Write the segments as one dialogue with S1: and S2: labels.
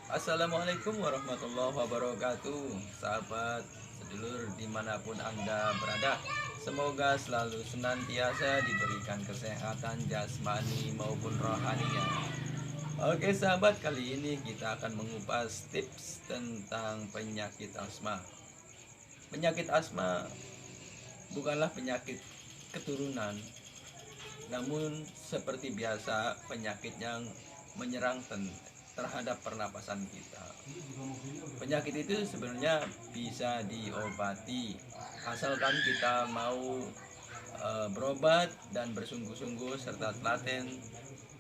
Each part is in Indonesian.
S1: Assalamualaikum warahmatullahi wabarakatuh. Sahabat sedulur dimanapun Anda berada, semoga selalu senantiasa diberikan kesehatan jasmani maupun rohaninya. Oke sahabat, kali ini kita akan mengupas tips tentang penyakit asma. Penyakit asma bukanlah penyakit keturunan, namun seperti biasa penyakit yang menyerang terhadap pernapasan kita. Penyakit itu sebenarnya bisa diobati asalkan kita mau berobat dan bersungguh-sungguh serta telaten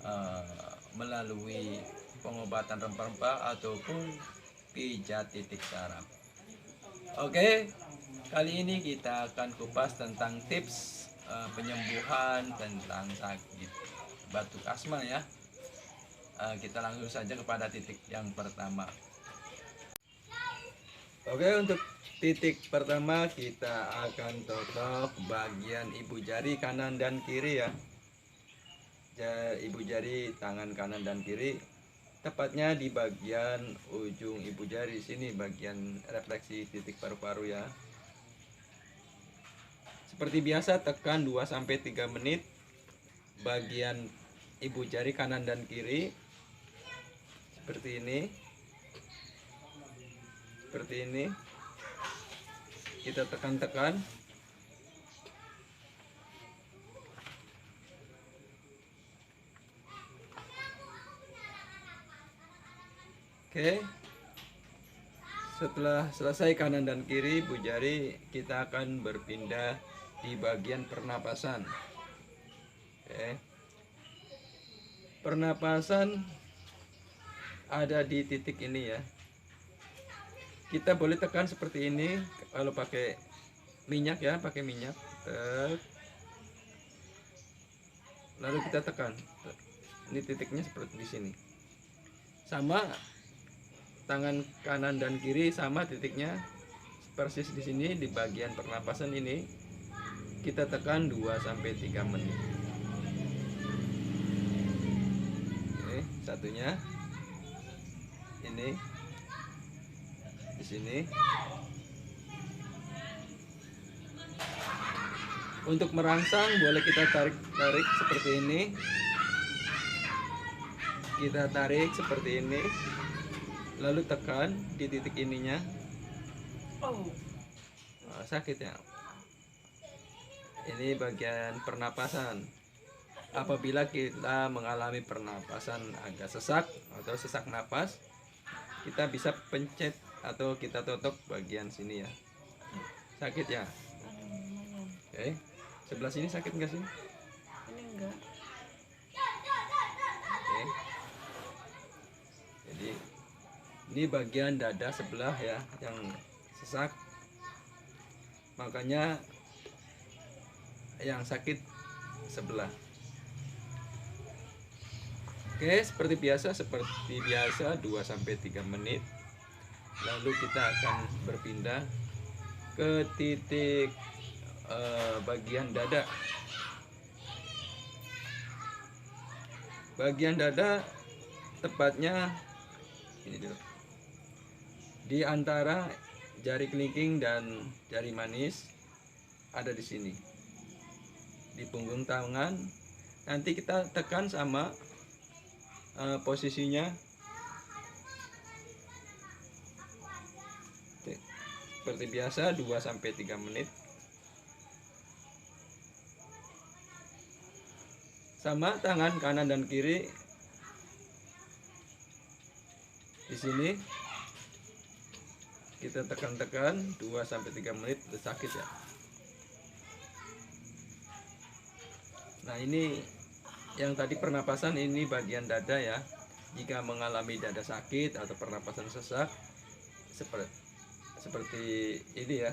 S1: eh, melalui pengobatan rempah-rempah ataupun pijat titik saraf. Oke, kali ini kita akan kupas tentang tips penyembuhan tentang sakit batuk asma ya. Kita langsung saja kepada titik yang pertama. Oke, untuk titik pertama kita akan totok bagian ibu jari kanan dan kiri ya. Ibu jari tangan kanan dan kiri, tepatnya di bagian ujung ibu jari sini, bagian refleksi titik paru-paru ya. Seperti biasa tekan 2-3 menit bagian ibu jari kanan dan kiri. Seperti ini. Seperti ini. Kita tekan-tekan. Oke. Setelah selesai kanan dan kiri ibu jari, kita akan berpindah di bagian pernapasan. Oke. Pernapasan ada di titik ini ya. Kita boleh tekan seperti ini kalau pakai minyak ya, pakai minyak. Lalu kita tekan. Ini titiknya seperti di sini. Sama tangan kanan dan kiri sama titiknya persis di sini di bagian pernapasan ini. Kita tekan 2-3 menit. Oke, satunya ini di sini. Untuk merangsang boleh kita tarik seperti ini. Kita tarik seperti ini. Lalu tekan di titik ininya. Sakit ya. Ini bagian pernapasan. Apabila kita mengalami pernapasan agak sesak atau sesak napas, kita bisa pencet atau kita totok bagian sini ya. Sakit ya. Oke. Sebelah sini sakit enggak sih?
S2: Ini enggak.
S1: Oke. Jadi ini bagian dada sebelah ya yang sesak. Makanya yang sakit sebelah. Oke, seperti biasa 2-3 menit. Lalu kita akan berpindah ke titik bagian dada. Bagian dada tepatnya ini dulu. Di antara jari kelingking dan jari manis ada di sini. Di punggung tangan. Nanti kita tekan sama posisinya seperti biasa 2-3 menit. Sama tangan kanan dan kiri di sini kita tekan-tekan 2-3 menit, sakit ya. Nah ini yang tadi pernapasan, ini bagian dada ya. Jika mengalami dada sakit atau pernapasan sesak seperti ini ya,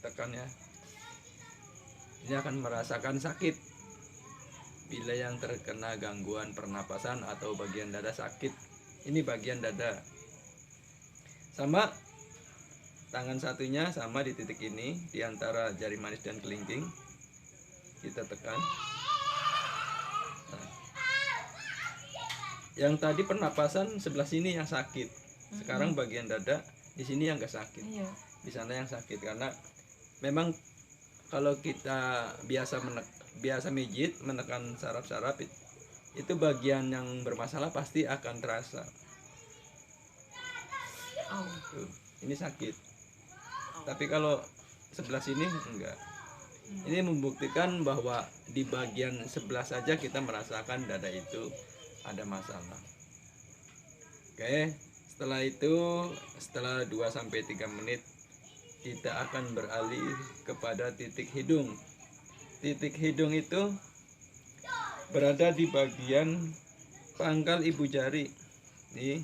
S1: tekan ya. Ini akan merasakan sakit. Bila yang terkena gangguan pernapasan atau bagian dada sakit, ini bagian dada. Sama tangan satunya sama di titik ini, di antara jari manis dan kelingking. Kita tekan. Nah, yang tadi pernapasan sebelah sini yang sakit. Sekarang bagian dada di sini yang gak sakit,
S2: Iya.
S1: di sana yang sakit, karena memang kalau kita biasa mijit menekan saraf-saraf itu bagian yang bermasalah pasti akan terasa.
S2: Oh.
S1: Tuh, ini sakit. Tapi kalau sebelah sini enggak. Ini membuktikan bahwa di bagian sebelah saja kita merasakan dada itu ada masalah. Oke, setelah itu setelah 2-3 menit kita akan beralih kepada titik hidung. Titik hidung itu berada di bagian pangkal ibu jari. Nih.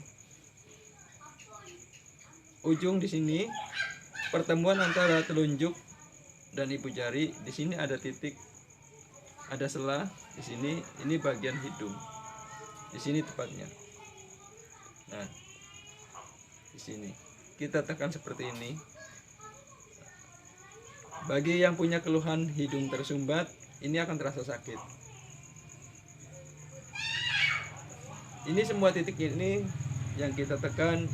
S1: Ujung di sini pertemuan antara telunjuk dan ibu jari, di sini ada titik, ada sela di sini. Ini bagian hidung, di sini tepatnya. Nah, di sini kita tekan seperti ini. Bagi yang punya keluhan hidung tersumbat, ini akan terasa sakit. Ini semua titik ini yang kita tekan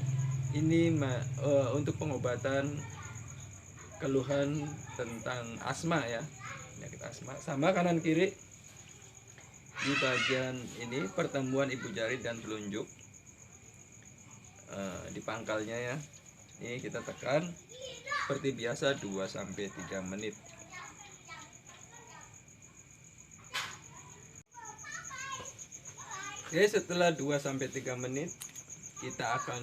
S1: ini untuk pengobatan keluhan tentang asma ya, penyakit asma. Sama kanan kiri di bagian ini pertemuan ibu jari dan telunjuk di pangkalnya ya. Ini kita tekan seperti biasa 2-3 menit. Oke, setelah 2-3 menit kita akan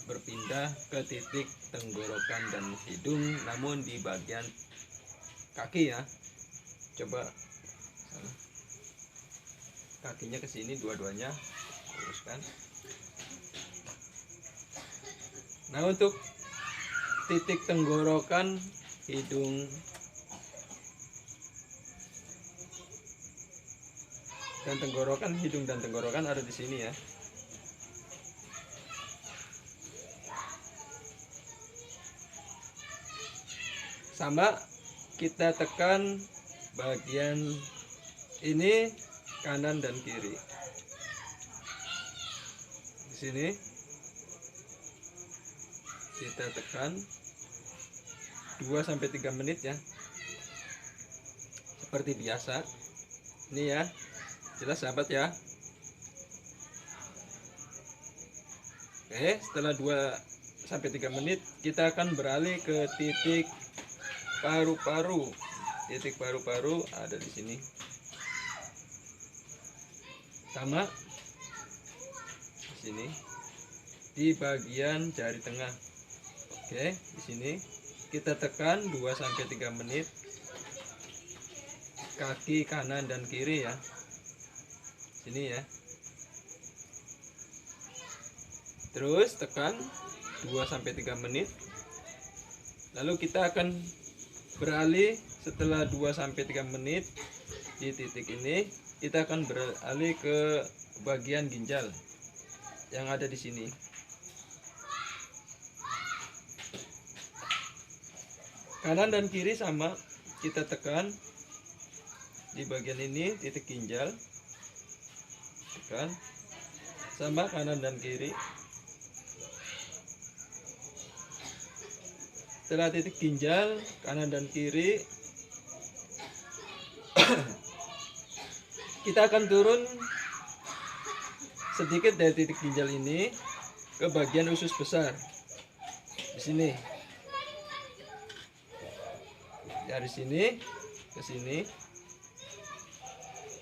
S1: berpindah ke titik tenggorokan dan hidung, namun di bagian kaki ya. Coba kakinya ke sini, dua-duanya luruskan. Nah, untuk titik tenggorokan, hidung dan tenggorokan, hidung dan tenggorokan ada di sini ya. Sama kita tekan bagian ini kanan dan kiri. Di sini kita tekan 2-3 menit ya. Seperti biasa. Ini ya. Jelas sahabat ya. Oke, setelah 2-3 menit kita akan beralih ke titik paru-paru. Titik paru-paru ada di sini. Sama di sini di bagian jari tengah. Oke, di sini kita tekan 2-3 menit kaki kanan dan kiri ya. Sini ya. Terus tekan 2-3 menit. Lalu kita akan beralih setelah 2-3 menit di titik ini, kita akan beralih ke bagian ginjal yang ada di sini. Kanan dan kiri sama, kita tekan di bagian ini titik ginjal. Tekan sama kanan dan kiri. Setelah titik ginjal kanan dan kiri, kita akan turun sedikit dari titik ginjal ini ke bagian usus besar. Di sini. Dari sini ke sini.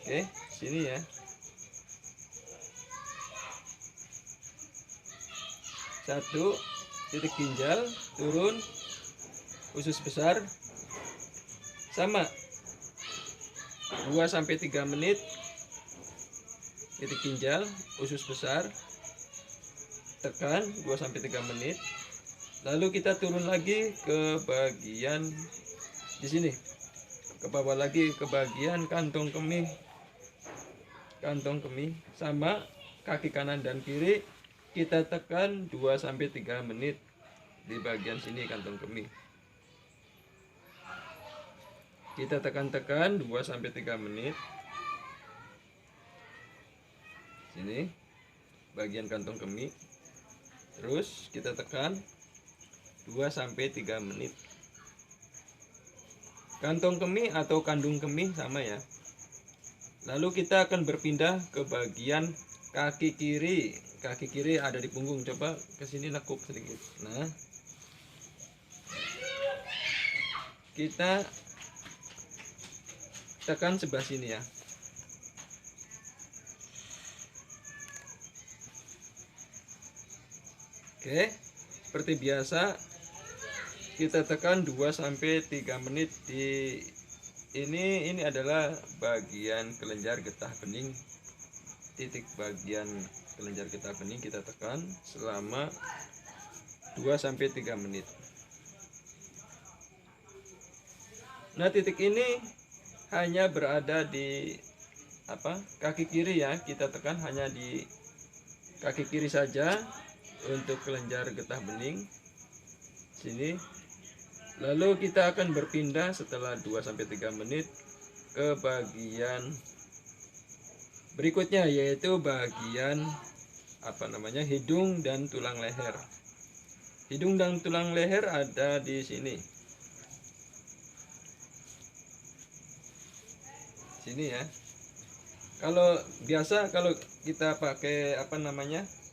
S1: Oke, sini ya. Satu titik ginjal turun usus besar sama 2-3 menit titik ginjal usus besar, tekan 2-3 menit, lalu kita turun lagi ke bagian di sini, ke bawah lagi ke bagian kantong kemih sama kaki kanan dan kiri kita tekan 2-3 menit di bagian sini kantong kemih. Kita tekan-tekan 2-3 menit. Sini bagian kantong kemih. Terus kita tekan 2-3 menit. Kantong kemih atau kandung kemih sama ya. Lalu kita akan berpindah ke bagian kaki kiri. Kaki kiri ada di punggung. Coba ke sini lekuk sedikit. Nah, kita tekan sebelah sini ya. Oke, seperti biasa kita tekan 2-3 menit di ini adalah bagian kelenjar getah bening. Titik bagian kelenjar getah bening kita tekan selama 2-3 menit. Nah, titik ini hanya berada di kaki kiri ya. Kita tekan hanya di kaki kiri saja untuk kelenjar getah bening sini. Lalu kita akan berpindah setelah 2-3 menit ke bagian berikutnya, yaitu bagian hidung dan tulang leher. Hidung dan tulang leher ada di sini. Sini ya. Kalau kita pakai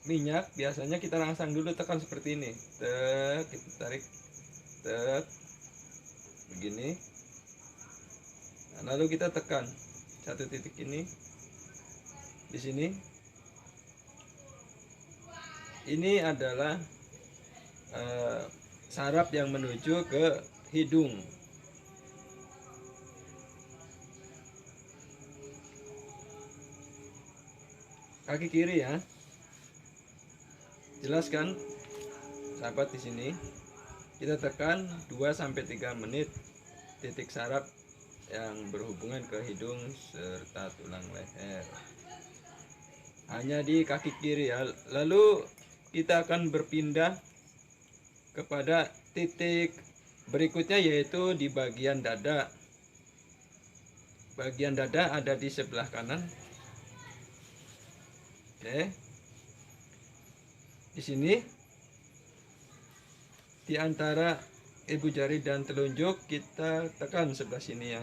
S1: minyak, biasanya kita rangsang dulu, tekan seperti ini. Kita tarik. Begini. Nah, lalu kita tekan satu titik ini di sini. Ini adalah saraf yang menuju ke hidung. Kaki kiri ya. Jelas kan, sahabat? Di sini kita tekan 2-3 menit titik saraf yang berhubungan ke hidung serta tulang leher. Hanya di kaki kiri ya. Lalu kita akan berpindah kepada titik berikutnya, yaitu di bagian dada. Bagian dada ada di sebelah kanan. Oke. Di sini di antara ibu jari dan telunjuk kita tekan sebelah sini ya.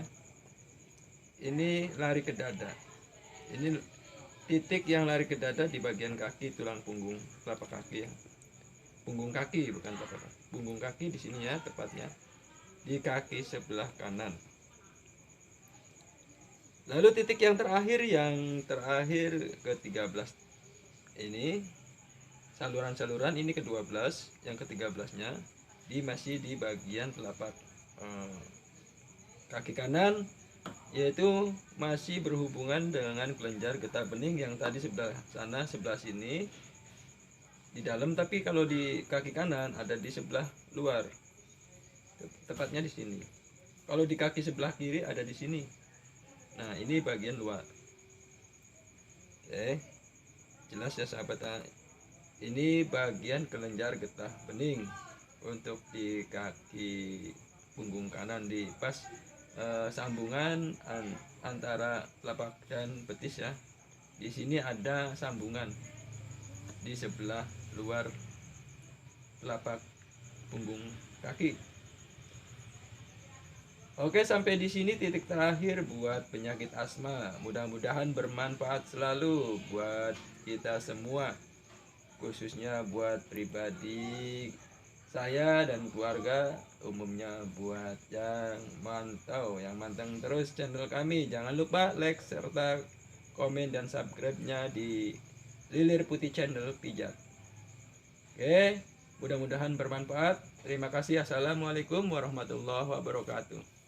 S1: Ini lari ke dada. Ini titik yang lari ke dada di bagian kaki, tulang punggung, telapak kaki ya. Punggung kaki, bukan telapak kaki. Punggung kaki di sini ya, tepatnya di kaki sebelah kanan. Lalu titik yang terakhir ke-13 ini saluran-saluran ini ke-12, yang ke-13-nya masih di bagian telapak kaki kanan, yaitu masih berhubungan dengan kelenjar getah bening yang tadi sebelah sana, sebelah sini di dalam, tapi kalau di kaki kanan ada di sebelah luar, tepatnya di sini. Kalau di kaki sebelah kiri ada di sini. Nah, ini bagian luar. Oke, jelas ya sahabat. Ini bagian kelenjar getah bening untuk di kaki punggung kanan, di pas sambungan antara telapak dan betis ya. Di sini ada sambungan di sebelah luar telapak punggung kaki. Oke, sampai di sini titik terakhir buat penyakit asma. Mudah-mudahan bermanfaat selalu buat kita semua, khususnya buat pribadi saya dan keluarga, umumnya buat yang manteng terus channel kami. Jangan lupa like serta komen dan subscribe-nya di Lilir Putih Channel Pijat. Oke, mudah-mudahan bermanfaat. Terima kasih. Assalamualaikum warahmatullahi wabarakatuh.